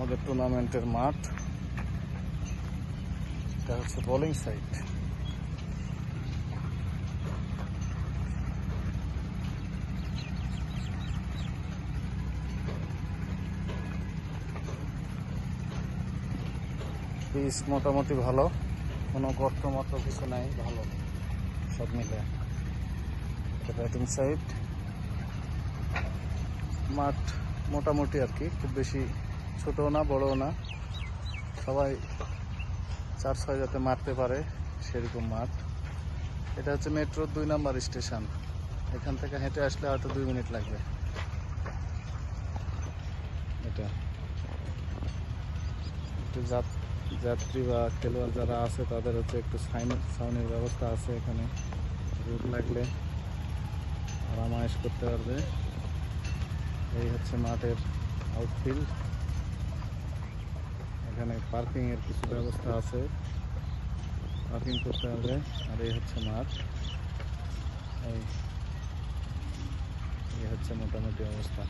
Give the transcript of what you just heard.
আমাদের টুর্নামেন্টের মাঠ। এটা হচ্ছে বোলিং সাইট। পিচ মোটামুটি ভালো, কোনো গর্ত মতো কিছু নাই, ভালো সব মিলে। ব্যাটিং সাইড, মাঠ মোটামুটি আর কি, খুব বেশি ছোটও না বড়ও না, সবাই 4-6 যাতে মারতে পারে সেরকম মাঠ। এটা হচ্ছে মেট্রোর 2 নম্বর স্টেশন। এখান থেকে হেঁটে আসলে হয়তো 2 মিনিট লাগবে। এটা একটু যাত্রী বা খেলোয়াড় যারা আছে তাদের হচ্ছে একটু সাউনের ব্যবস্থা আছে এখানে, রোদ লাগলে আরামায়েশ করতে পারবে। এই হচ্ছে মাঠের আউটফিল্ড। এখানে পার্কিং এর কিছু ব্যবস্থা আছে, পার্কিং করতে পারবে। আর এই হচ্ছে মাঠ। এই হচ্ছে মোটামুটি অবস্থা।